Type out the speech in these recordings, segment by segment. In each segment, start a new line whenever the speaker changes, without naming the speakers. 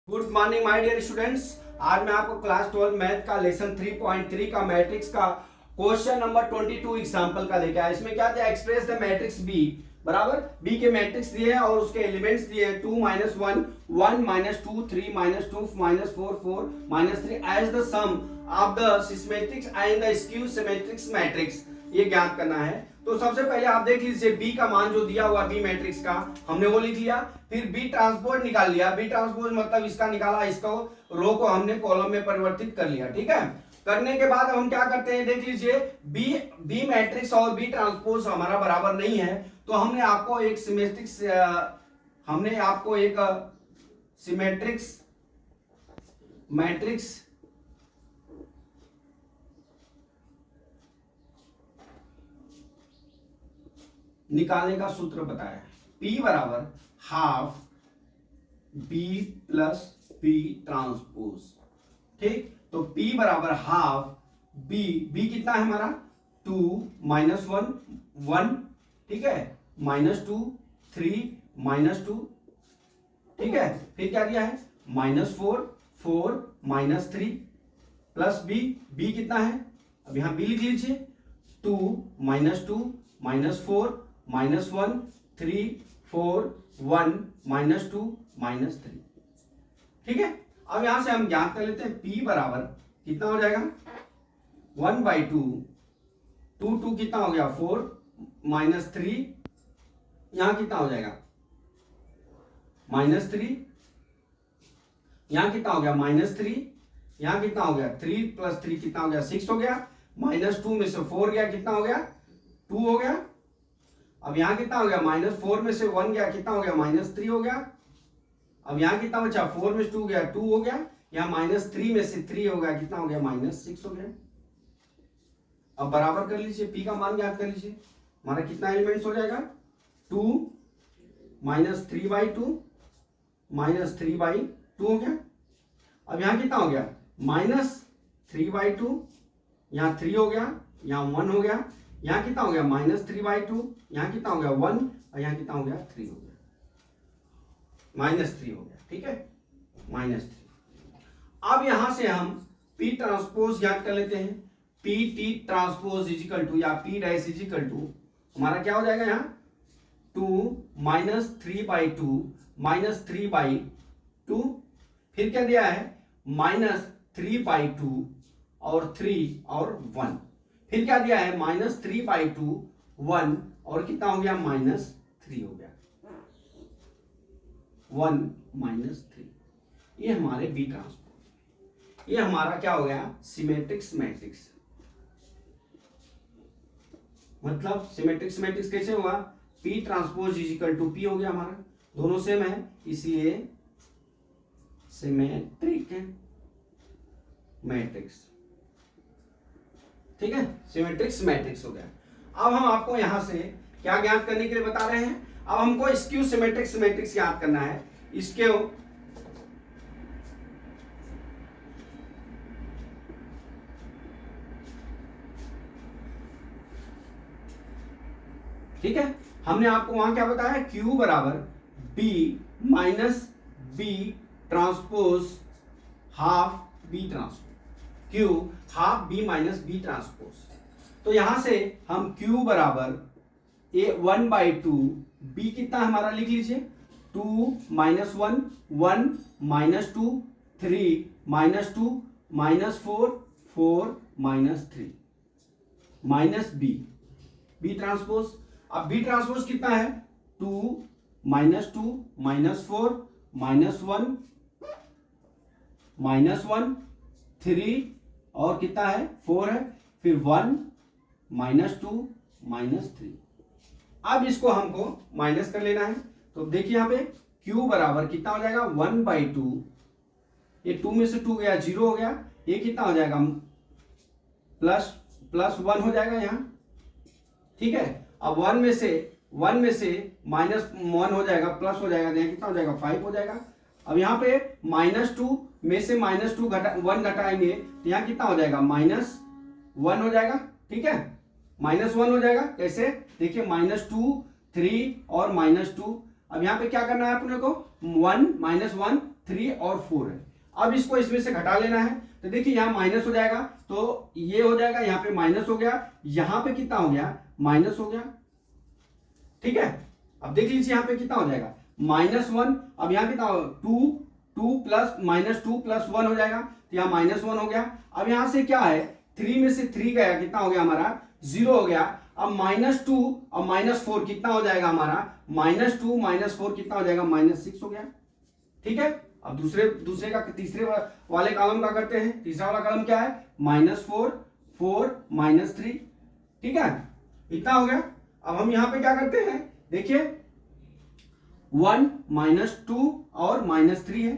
Good morning my dear students. आज मैं आपको क्लास 12 मैथ का लेसन 3.3 का मैट्रिक्स का क्वेश्चन नंबर 22 एग्जांपल का लेके आया। इसमें क्या दिया, एक्सप्रेस द मैट्रिक्स बी बराबर बी के मैट्रिक्स दिए हैं और उसके एलिमेंट्स दिए हैं 2 -1 1 -2 3 -2 -4 4 -3 as the sum of the symmetric and the skew symmetric matrix, ये ज्ञात करना है। तो सबसे पहले आप देख लीजिए बी का मान जो दिया हुआ बी मैट्रिक्स का हमने वो लिख लिया, फिर बी ट्रांसपोज निकाल लिया। बी ट्रांसपोज मतलब इसका निकाला, इसको रो को हमने कॉलम में परिवर्तित कर लिया। ठीक है, करने के बाद हम क्या करते हैं, देख लीजिए बी मैट्रिक्स और बी ट्रांसपोज हमारा बराबर नहीं है, तो हमने आपको एक सिमेट्रिक्स मैट्रिक्स निकालने का सूत्र बताया। P बराबर half B plus B transpose. ठीक, तो P बराबर हाफ बी, बी कितना है हमारा 2 -1 1, ठीक है, -2 3 -2, ठीक है, फिर क्या दिया है -4 4 -3 प्लस बी, बी कितना है, अब यहां बी लिख लीजिए 2 -2 -4 -1 3 4 1 -2 -3। ठीक है, अब यहां से हम ज्ञात कर लेते हैं P बराबर कितना हो जाएगा 1/2 2 2 कितना हो गया 4 -3, यहां कितना हो जाएगा -3, यहां कितना हो गया -3, यहां कितना हो गया 3 + 3 कितना हो गया 6 हो गया, -2 में से 4 गया कितना हो गया 2 हो गया। अब यहां कितना हो गया -4 में से 1 गया कितना हो गया -3 हो गया। अब यहां कितना बचा 4 में से 2 गया 2 हो गया, यहां -3 में से 3 हो गया कितना हो गया -6 हो गया। अब बराबर कर लीजिए, P का मान ज्ञात कर लीजिए, हमारा कितना एलिमेंट्स हो जाएगा 2 -3/2 -3/2 हो गया। अब यहां कितना हो गया -3/2, यहां 3 हो गया, यहां 1 हो गया, यहां कितना हो गया -3/2, यहां कितना हो गया 1 और यहां कितना हो गया 3 हो गया, -3 हो गया। ठीक है, -3। अब यहां से हम P ट्रांसपोज ज्ञात कर लेते हैं। PT ट्रांसपोज इजिकल टू या P डैश इजिकल टू हमारा क्या हो जाएगा यहाँ 2 -3/2 -3/2, फिर क्या दिया है -3/2 और 3 और 1, फिर क्या दिया है -3/2 1 और कितना हो गया -3 हो गया 1 -3। ये हमारे बी ट्रांसपोज, ये हमारा क्या हो गया सिमेट्रिक्स मैट्रिक्स। मतलब सिमेट्रिक्स मैट्रिक्स कैसे हुआ, P transpose equal to P हो गया, हमारा दोनों सेम है इसलिए सिमेट्रिक मैट्रिक्स। ठीक है, सिमेट्रिक्स मैट्रिक्स हो गया। अब हम आपको यहां से क्या ज्ञात करने के लिए बता रहे हैं, अब हमको स्क्यू सिमेट्रिक्स मैट्रिक्स याद करना है। स्क्यू ठीक है, हमने आपको वहां क्या बताया Q बराबर B minus B transpose half B transpose, Q half B minus B transpose. तो यहां से हम Q बराबर 1/2 B कितना हमारा लिख लीजिए 2 -1 1 -2 3 -2 -4 4 -3 माइनस बी ट्रांसपोज। अब बी ट्रांसपोज कितना है 2 -2 -4 -1 3 और कितना है 4 है, फिर 1 -2 -3। अब इसको हमको माइनस कर लेना है, तो देखिए यहां पे Q बराबर कितना हो जाएगा 1/2, ये 2 में से 2 गया 0 हो गया, ये कितना हो जाएगा +1 हो जाएगा यहां। ठीक है, अब 1 में से -1 हो जाएगा प्लस हो जाएगा, यहाँ कितना हो जाएगा 5 हो जाएगा। अब यहाँ पे -2 में से -1 घटाएंगे तो यहाँ कितना हो जाएगा -1 हो जाएगा। ठीक है, -1 हो जाएगा, कैसे देखिए -2 3 और -2। अब यहाँ पे क्या करना है अपने को 1 -1 3 और 4 है। अब इसको इसमें से घटा लेना है, तो देखिए यहाँ माइनस हो जाएगा, तो ये हो जाएगा, यहाँ पे माइनस हो गया, यहाँ पे कितना हो गया, माइनस हो गया। ठीक है, अब देख लीजिए यहाँ पे कितना हो जाएगा, -1। अब यहाँ कितना हो, 2 प्लस -2 प्लस 1 हो जाएगा, तो यहाँ -1 हो गया। अब यहाँ से क्या है, 3 में से 3 गया, कितना हो गया हमारा, 0 हो गया। अब -2 और -4 कितना हो जाएगा हमारा, -2 -4 कितना हो जाएगा, -6 हो गया। ठीक है, अब दूसरे का तीसरे वाले कॉलम का करते हैं। तीसरा वाला कॉलम क्या है, -4 4 -3। ठीक है, इतना हो गया। अब हम यहां पे क्या करते हैं, देखिए 1 -2 और -3 है।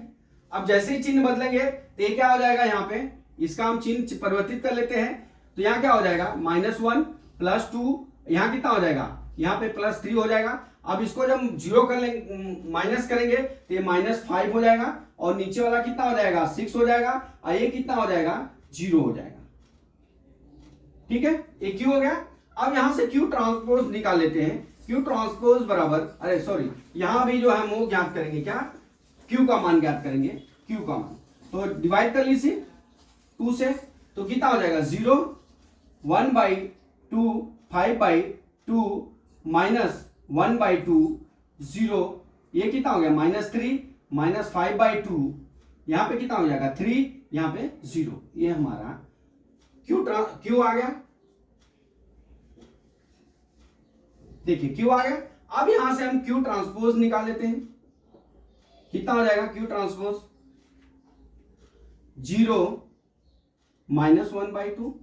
अब जैसे ही चिन्ह बदलेंगे तो ये क्या हो जाएगा, यहाँ पे इसका हम चिन्ह परिवर्तित कर लेते हैं, तो यहाँ क्या हो जाएगा, -1 + 2, यहाँ कितना हो जाएगा, यहाँ पे +3 हो जाएगा। अब इसको जब 0 कर लेंगे, माइनस करेंगे तो ये -5 हो जाएगा, और नीचे वाला कितना हो जाएगा, 6 हो जाएगा, और ये कितना हो जाएगा, 0 हो जाएगा। ठीक है, ये क्यू हो गया। अब यहां से क्यू ट्रांसपोज निकाल लेते हैं। क्यू ट्रांसपोज बराबर, अरे सॉरी, यहां भी जो है वो ज्ञात करेंगे, क्या, क्यू का मान ज्ञात करेंगे, क्यू का मान। तो डिवाइड कर लीजिए 2 से, तो कितना हो जाएगा, 0 1/2 5/2 -1/2 0, ये कितना हो गया, -3 -5/2, यहां पे कितना हो जाएगा, 3, यहां पे 0। ये हमारा क्यू आ गया। देखिए क्यू आ गया। अब यहां से हम क्यू ट्रांसपोज निकाल लेते हैं, कितना हो जाएगा, क्यू ट्रांसपोज 0 -1/2।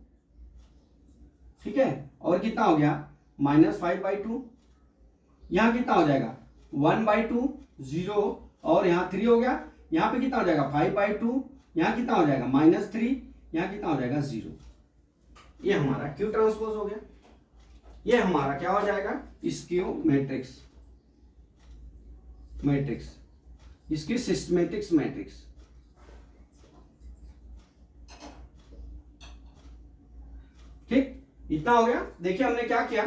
ठीक है, और कितना हो गया, -5/2, यहां कितना हो जाएगा, 1/2 0, और यहां 3 हो गया, यहां पे कितना हो जाएगा, 5/2, यहां कितना हो जाएगा, -3, यहां कितना हो जाएगा, 0। ये हमारा क्यू ट्रांसपोज हो गया। ये हमारा क्या हो जाएगा, स्क्यू मैट्रिक्स, इसकी सिस्टमेटिक्स मैट्रिक्स। ठीक, इतना हो गया। देखिए हमने क्या किया,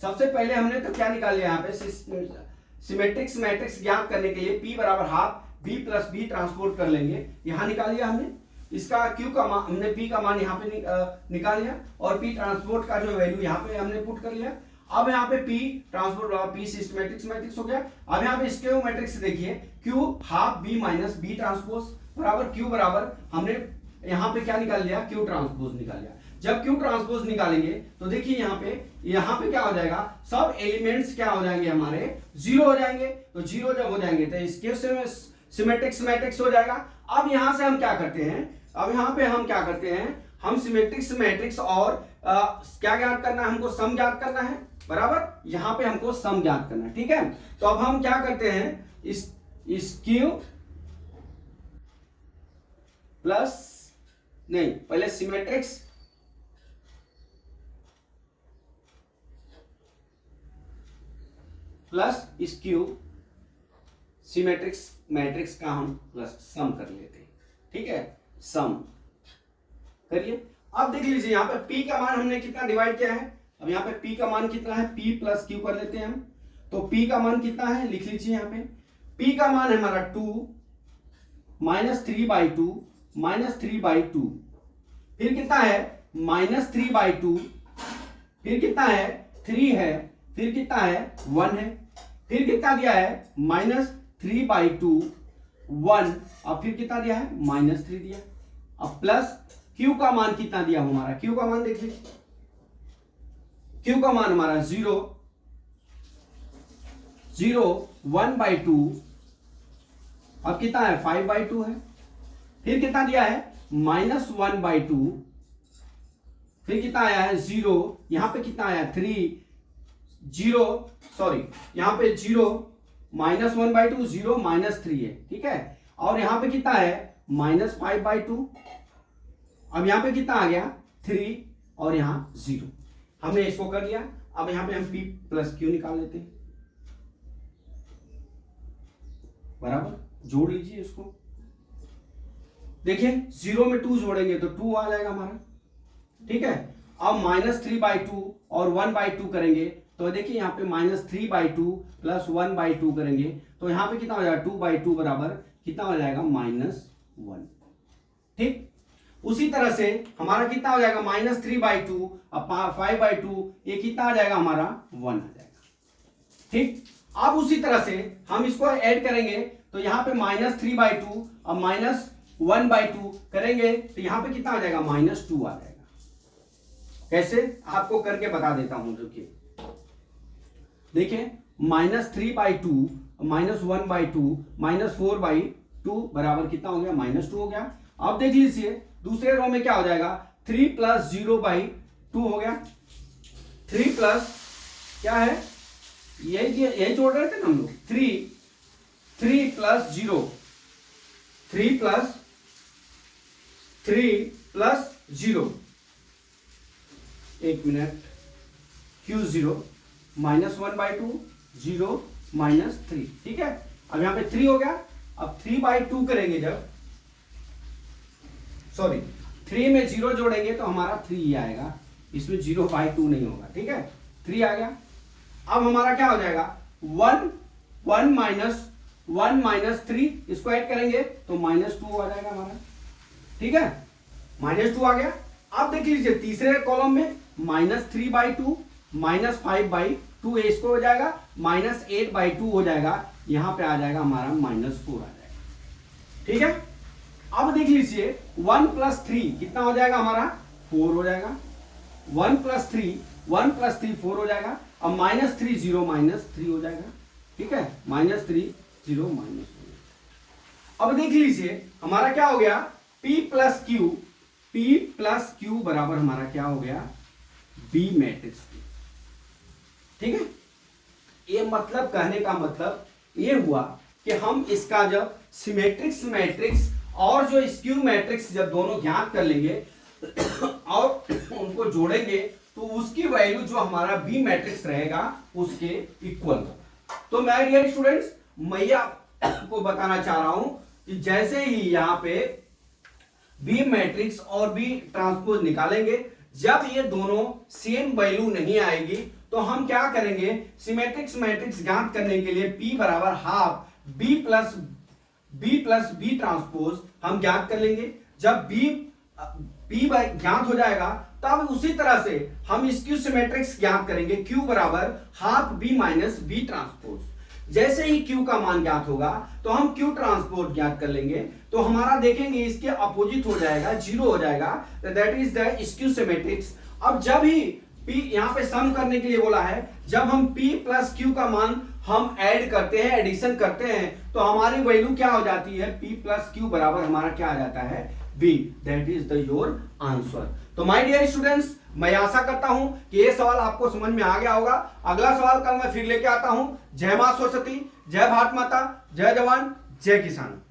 सबसे पहले हमने तो क्या निकाल लिया, यहाँ पे सिमेट्रिक्स मैट्रिक्स ज्ञात करने के लिए P बराबर हाफ B + B ट्रांसपोर्ट कर लेंगे, यहां निकाल लिया हमने। इसका Q का मान, हमने P का मान यहाँ पे निकाल लिया, और P ट्रांसपोर्ट का जो वैल्यू यहाँ पे हमने पुट कर लिया। अब यहाँ पे P transport P systematics matrix हो गया। अब यहाँ पे स्क्यू मैट्रिक्स देखिए, Q half B - B transpose बराबर Q बराबर, हमने यहाँ पे क्या निकाल लिया, Q ट्रांसपोज निकाल लिया। जब Q ट्रांसपोज निकालेंगे तो देखिए यहाँ पे क्या हो जाएगा, सब एलिमेंट्स क्या हो जाएंगे, हमारे 0 हो जाएंगे। तो 0 जब हो जाएंगे तो इसके सिमेट्रिक्स मैट्रिक्स हो जाएगा। अब यहां से हम क्या करते हैं, अब यहाँ पे हम क्या करते हैं, हम सिमेट्रिक्स मैट्रिक्स और क्या ज्ञात करना है, हमको सम ज्ञात करना है, बराबर। यहाँ पे हमको सम ज्ञात करना है। ठीक है, तो अब हम क्या करते हैं, इस क्यू प्लस, नहीं पहले सिमेट्रिक्स प्लस इस क्यू सिमेट्रिक्स मैट्रिक्स का हम प्लस सम कर लेते हैं। ठीक है, सम करिए। अब देख लीजिए यहाँ पे P का मान हमने कितना डिवाइड किया है, अब यहाँ पे P का मान कितना है, P + Q कर लेते हैं हम। तो P का मान कितना है, लिख लीजिए यहाँ पे, P का मान है हमारा 2 -3/2 -3/2, फिर कितना है, -3/2, फिर कितना है, 3 है, फिर कितना है, 1 है, फिर कितना दिया है, -3/2 1, और फिर कितना दिया है, -3 दिया। अब प्लस Q का मान कितना दिया हमारा, Q का मान देख लीजिए, Q का मान हमारा 0 1/2, अब कितना है, 5/2 है, फिर कितना दिया है, -1/2, फिर कितना आया है, 0, यहां पे कितना आया, 3 0, सॉरी यहां पे 0 -1/2 0 -3 है। ठीक है, और यहां पे कितना है, -5/2, अब यहां पे कितना आ गया, 3, और यहां 0। हमने इसको कर लिया। अब यहां पे हम P + Q निकाल लेते हैं, बराबर, जोड़ लीजिए इसको। देखिए 0 में 2 जोड़ेंगे तो 2 आ जाएगा हमारा। ठीक है, अब -3/2 और 1/2 करेंगे तो देखिए यहाँ पे -3/2 + 1/2 करेंगे तो यहाँ पे कितना हो जाएगा, 2/2 बराबर कितना हो जाएगा -1। ठीक, उसी तरह से हमारा कितना हो जाएगा -3/2 अब 5/2, ये कितना आ जाएगा हमारा 1 आ जाएगा। ठीक, अब उसी तरह से हम इसको ऐड करेंगे तो यहाँ पे -3/2 अब -1/2 करेंगे तो यहाँ पे कितना आ जाएगा -2 आ जाएगा। कैसे आपको करके बता देता हूं, देखिए -3/2 -1/2 -4/2 बराबर कितना हो गया -2 हो गया। अब देख लीजिए दूसरे रो में क्या हो जाएगा 3 + 0/2 हो गया। 3 प्लस क्या है, यही जोड़ रहे थे ना हम लोग, 3 + 0 3 + 0 एक मिनट Q0 -1/2 0 -3। ठीक है, अब यहां पे 3 हो गया। अब 3/2 करेंगे जब, सॉरी 3 में 0 जोड़ेंगे तो हमारा 3 ही आएगा, इसमें 0/2 नहीं होगा। ठीक है, 3 आ गया। अब हमारा क्या हो जाएगा 1 -3, इसको ऐड करेंगे तो -2 आ जाएगा हमारा। ठीक है, -2 आ गया। अब देख लीजिए तीसरे कॉलम में -3/2 -5/2, इसको हो जाएगा -8/2 हो जाएगा, यहां पे आ जाएगा हमारा -4 आ जाएगा। ठीक है, अब देख लीजिए 1 + 3 कितना हो जाएगा हमारा 4 हो जाएगा। 1 + 3 4 हो जाएगा। अब -3 0 -3 हो जाएगा। ठीक है, -3 0 -1। अब देख लीजिए हमारा क्या हो गया P + Q बराबर हमारा क्या हो गया B मैट्रिक्स। ठीक है, ये मतलब कहने का मतलब ये हुआ कि हम इसका जब सिमेट्रिक्स मैट्रिक्स और जो स्क्यू मैट्रिक्स जब दोनों ज्ञात कर लेंगे और उनको जोड़ेंगे तो उसकी वैल्यू जो हमारा बी मैट्रिक्स रहेगा उसके इक्वल होगा। तो माय डियर स्टूडेंट्स, मैं आपको बताना चाह रहा हूं कि जैसे ही यहां पे बी मैट्रिक्स और बी ट्रांसपोज निकालेंगे, जब ये दोनों सेम वैल्यू नहीं आएगी तो हम क्या करेंगे, सिमेट्रिक्स मैट्रिक्स ज्ञात करने के लिए P बराबर half B plus B transpose हम ज्ञात कर लेंगे। जब P ज्ञात हो जाएगा तब उसी तरह से हम स्क्यू सिमेट्रिक्स ज्ञात करेंगे, Q बराबर half B minus B transpose. जैसे ही Q का मान ज्ञात होगा तो हम Q ट्रांसपोज ज्ञात कर लेंगे, तो हमारा देखेंगे इसके अपोजिट हो जाएगा, 0 हो जाएगा, दैट इज द स्क्यू सिमेट्रिक्स। अब जब ही P यहां पे सम करने के लिए बोला है, जब हम P + Q का मान हम ऐड करते हैं, एडिशन करते हैं, तो हमारी वैल्यू क्या हो जाती है, P + Q बराबर हमारा क्या आ जाता है B, that is the your answer. तो माय डियर स्टूडेंट्स, मैं आशा करता हूं कि ये सवाल आपको समझ में आ गया होगा। अगला सवाल कल मैं फिर लेके आता हूं। जय मां सरस्वती, जय भारत माता, जय जवान, जय किसान।